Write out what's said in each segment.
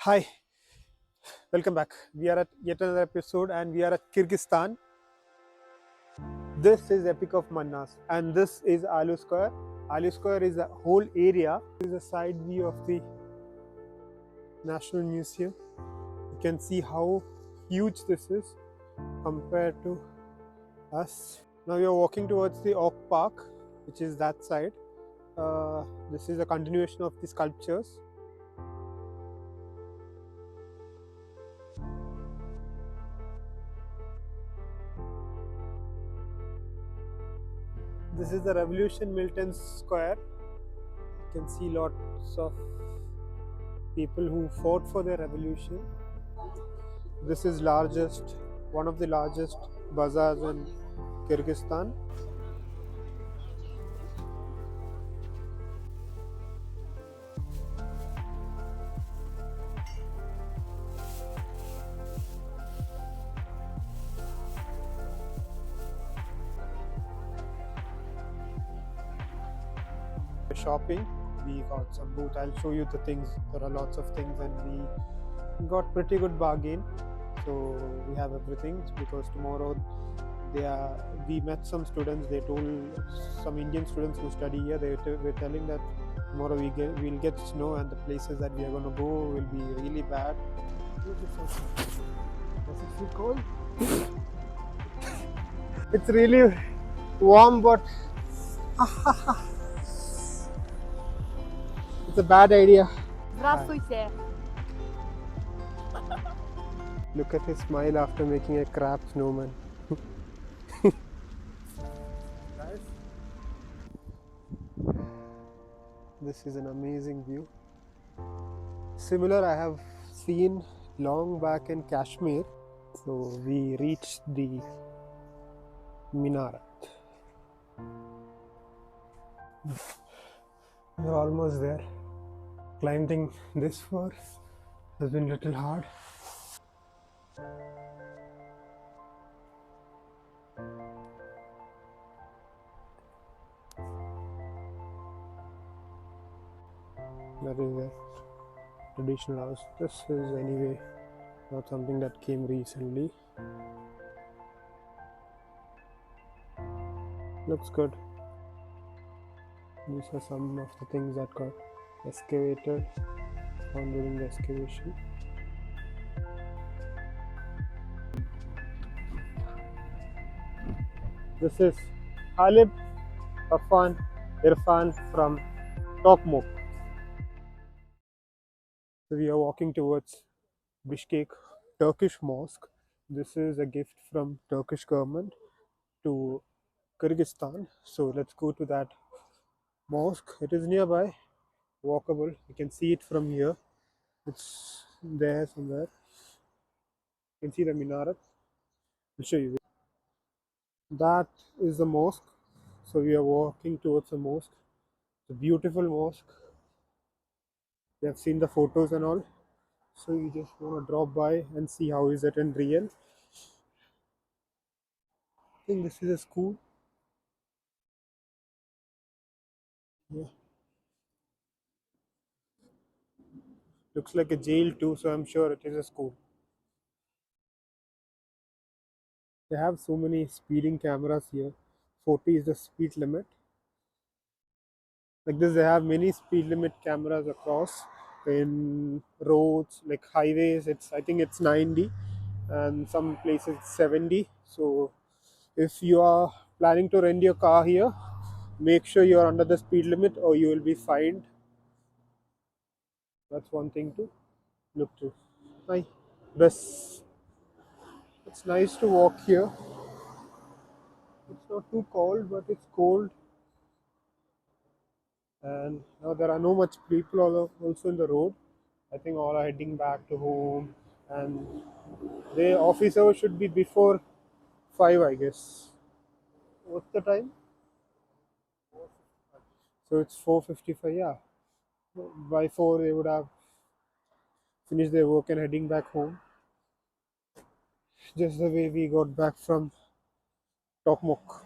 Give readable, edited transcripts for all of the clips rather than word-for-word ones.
Hi, welcome back. We are at yet another episode and we are at Kyrgyzstan. This is Epic of Mannas and this is Alu Square. Alu Square is a whole area. This is a side view of the National Museum. You can see how huge this is compared to us. Now we are walking towards the Oak Park, which is that side. This is a continuation of the sculptures. This is the Revolution Milton Square. You can see lots of people who fought for their revolution. This is one of the largest bazaars in Kyrgyzstan. Shopping, we got some booth. I'll show you the things. There are lots of things, and we got pretty good bargain. So we have everything because tomorrow we met some students. They told some Indian students who study here. They were telling that tomorrow we'll get snow and the places that we are going to go will be really bad. Does it feel cold? It's really warm, but it's a bad idea. Здравствуйте. Look at his smile after making a crap snowman. This is an amazing view. Similar I have seen long back in Kashmir. So we reached the minaret. We're almost there. Climbing this far has been a little hard. That is a traditional house. This is anyway not something that came recently. Looks good. These are some of the things that got excavated found during the excavation. This is Halib Afan Irfan from Tokmok. So we are walking towards Bishkek Turkish Mosque. This is a gift from Turkish government to Kyrgyzstan. So let's go to that mosque. It is nearby, walkable. You can see it from here. It's there somewhere. You can see the minaret. I'll show you. That is the mosque. So we are walking towards the mosque. It's a beautiful mosque. We have seen the photos and all. So you just want to drop by and see how is it in real. I think this is a school. Yeah. Looks like a jail too, so I'm sure it is a school. They have so many speeding cameras here. 40 is the speed limit. Like this, they have many speed limit cameras across in roads, like highways. I think it's 90, and some places 70. So if you are planning to rent your car here, make sure you are under the speed limit or you will be fined. That's one thing to look to. Hi, bus. It's nice to walk here. It's not too cold, but it's cold. And now there are no much people also in the road. I think all are heading back to home, and the office hours should be before 5, I guess. What's the time? So it's 4:55. Yeah, by 4 they would have finished their work and heading back home. Just the way we got back from Tokmok.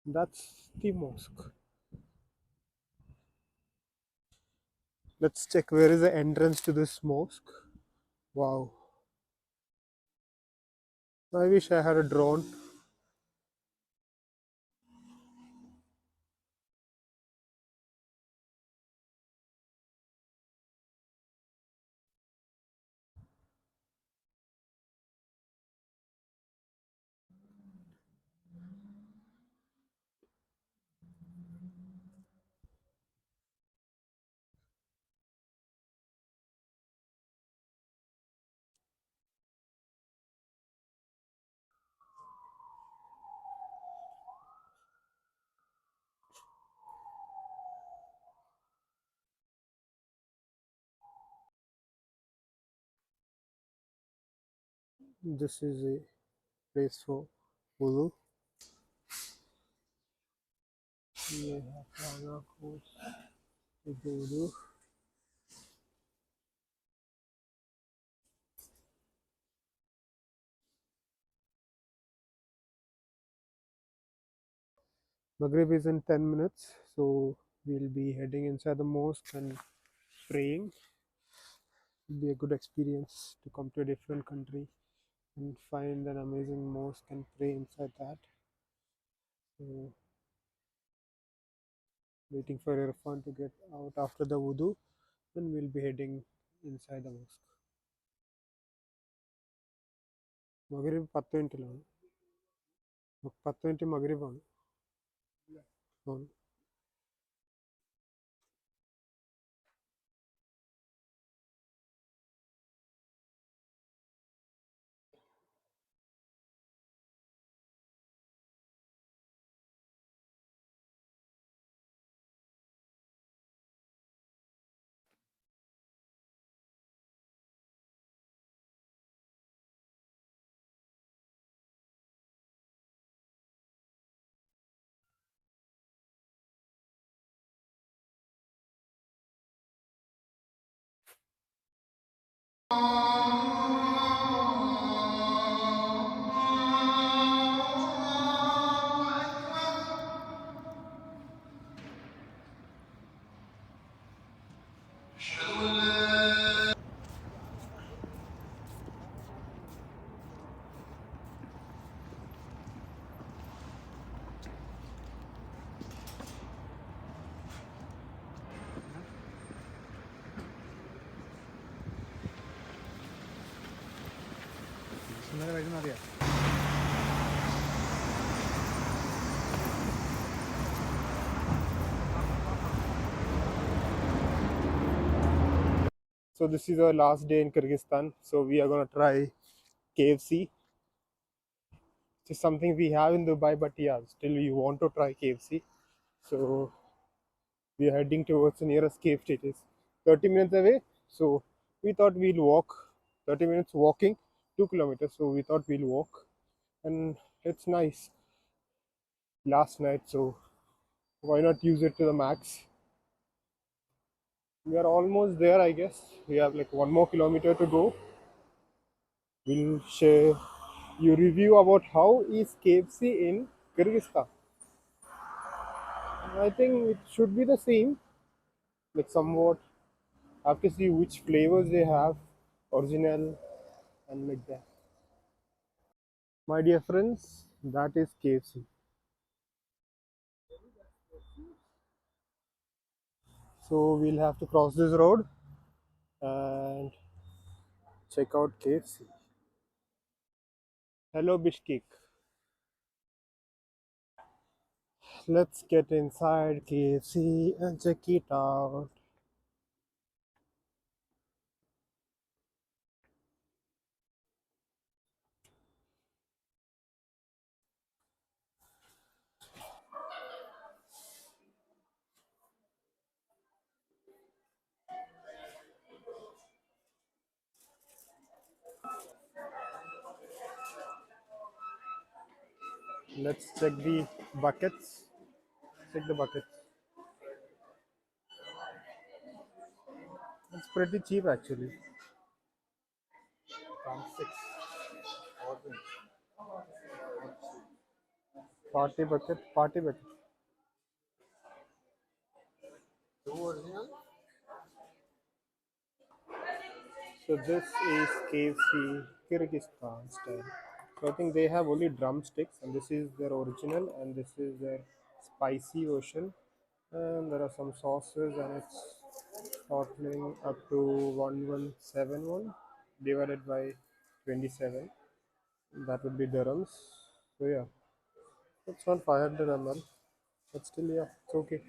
That's the mosque. Let's check where is the entrance to this mosque. Wow. I wish I had a drone. This is a place for wudu. ये है खाना course, wudu. Maghrib is in 10 minutes, so we'll be heading inside the mosque and praying. It'll be a good experience to come to a different country and find an amazing mosque and pray inside that. So, waiting for Irfan to get out after the wudu, then we'll be heading inside the mosque. Maghrib 10 minutes. 10 minutes Maghrib ആണ്. అవును. So this is our last day in Kyrgyzstan. So we are gonna try KFC. It's something we have in Dubai, but yeah, still we want to try KFC. So we are heading towards the nearest KFC. It is 30 minutes away. So we thought we'll walk. 30 minutes walking, 2 kilometers. So we thought we'll walk, and it's nice. Last night, so why not use it to the max? We are almost there, I guess. We have like 1 more kilometer to go. We'll share you review about how is KFC in Kyrgyzstan. I think it should be the same, like somewhat. Have to see which flavors they have, original and like that. My dear friends, that is KFC. So we'll have to cross this road and check out KFC. Hello Bishkek. Let's get inside KFC and check it out. Let's check the buckets. Check the buckets. It's pretty cheap actually. Party bucket, party bucket. So this is KFC Kyrgyzstan style. So I think they have only drumsticks, and this is their original, and this is their spicy version. And there are some sauces, and it's totaling up to 1171 divided by 27. That would be dirhams. So yeah, it's not 500 ml, but still yeah, it's okay.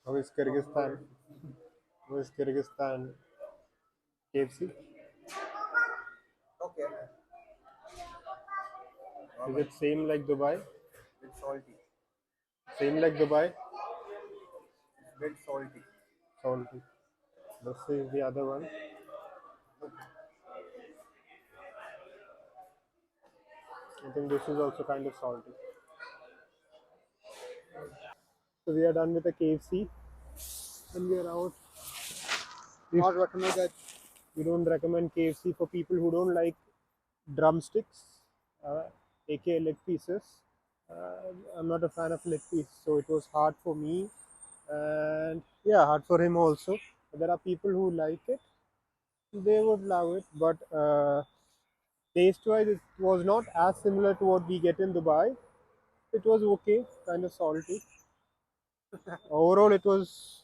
How is Kyrgyzstan? How is Kyrgyzstan KFC? Is it same like Dubai? Same like Dubai? Salty. This is the other one. I think this is also kind of salty. So we are done with the KFC and we are out. Not recommend that. We don't recommend KFC for people who don't like drumsticks, aka leg pieces. I'm not a fan of leg piece, so it was hard for me, and yeah, hard for him also. There are people who like it; they would love it, but taste-wise, it was not as similar to what we get in Dubai. It was okay, kind of salty. Overall, it was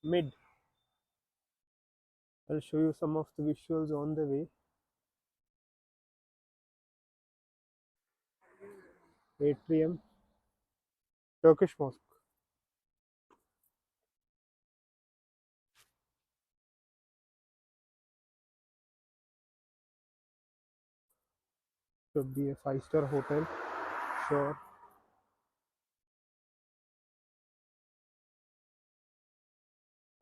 mid. I'll show you some of the visuals on the way. Atrium, Turkish mosque. Should be a five-star hotel. Sure.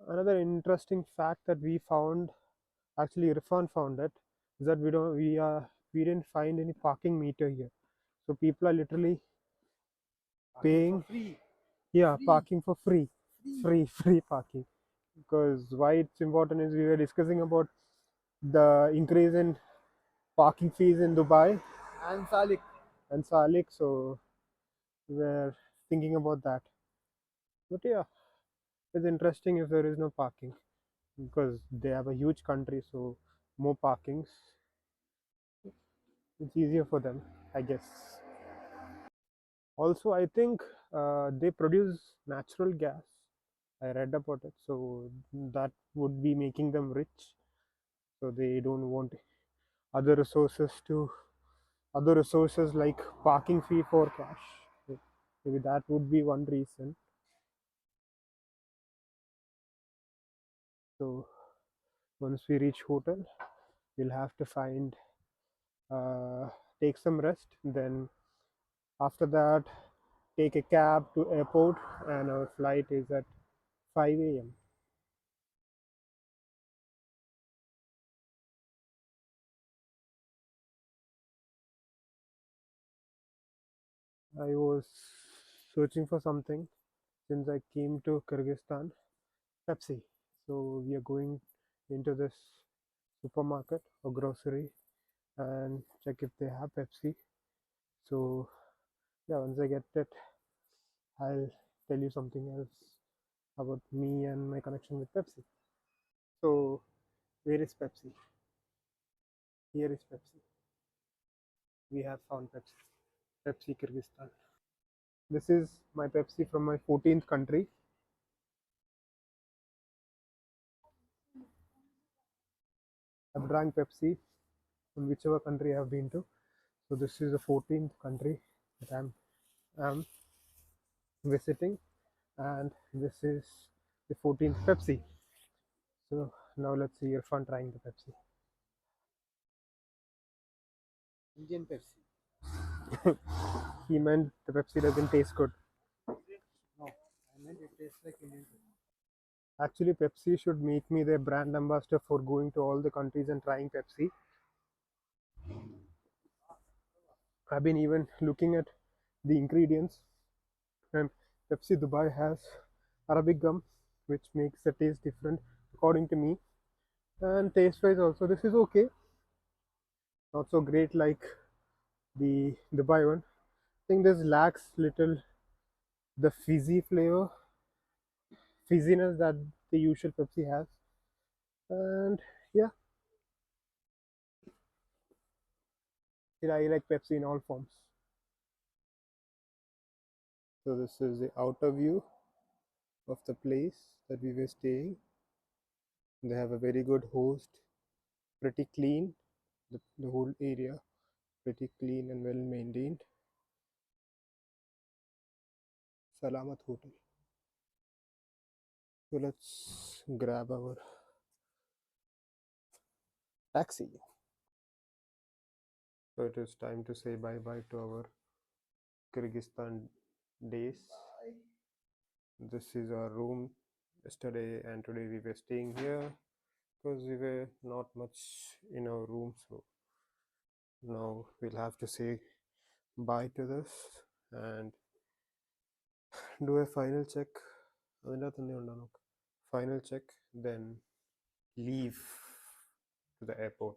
Another interesting fact that we found, actually Irfan found it, is that we didn't find any parking meter here. So people are literally paying, yeah, parking for free, free parking. Because why it's important is we were discussing about the increase in parking fees in Dubai and Salik, so we're thinking about that. But yeah, it's interesting if there is no parking because they have a huge country, so more parkings. It's easier for them, I guess. Also, I think they produce natural gas. I read about it, so that would be making them rich. So they don't want other resources to other resources like parking fee for cash. Maybe that would be one reason. So once we reach hotel, we'll have to find uh, take some rest. Then after that, take a cab to airport, and our flight is at 5 a.m. I was searching for something since I came to Kyrgyzstan, Pepsi. So we are going into this supermarket or grocery and check if they have Pepsi. So yeah, once I get it, I'll tell you something else about me and my connection with Pepsi. So where is Pepsi? Here is Pepsi. We have found Pepsi. Pepsi Kyrgyzstan. This is my Pepsi from my 14th country. I've drank Pepsi in whichever country I've been to. So this is the 14th country that I'm visiting, and this is the 14th Pepsi. So now let's see Irfan trying the Pepsi. Indian Pepsi. He meant the Pepsi doesn't taste good. No, I meant it tastes like Indian Pepsi. Actually, Pepsi should make me their brand ambassador for going to all the countries and trying Pepsi. I've been even looking at the ingredients, and Pepsi Dubai has Arabic gum, which makes the taste different according to me. And taste wise also, this is okay, not so great like the Dubai one. I think this lacks little the fizziness that the usual Pepsi has. And yeah, I like Pepsi in all forms. So this is the outer view of the place that we were staying. They have a very good host, pretty clean, the whole area pretty clean and well maintained. Salamat Hotel. So let's grab our taxi. So it is time to say bye bye to our Kyrgyzstan days. This is our room. Yesterday and today we were staying here because we were not much in our room. So now we'll have to say bye to this and do a final check. Final check, then leave to the airport.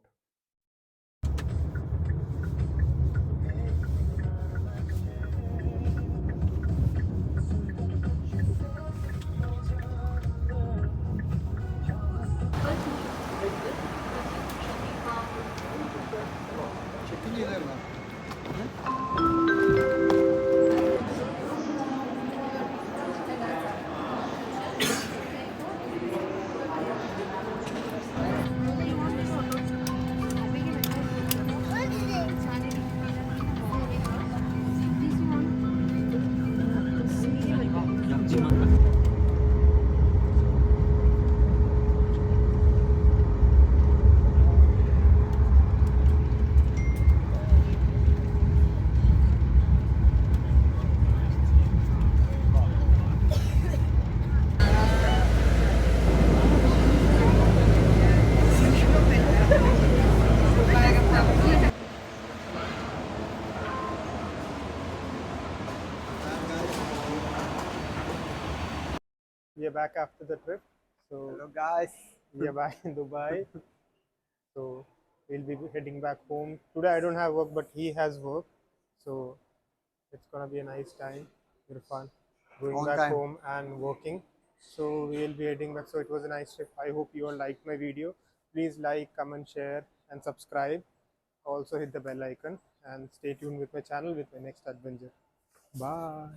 We are back after the trip. So Hello guys. we are back in Dubai. So we'll be heading back home. Today I don't have work, but he has work. So it's gonna be a nice time. Irfan going On back time. home and working. So we'll be heading back. So it was a nice trip. I hope you all liked my video. Please like, comment, share, and subscribe. Also hit the bell icon and stay tuned with my channel with my next adventure. Bye.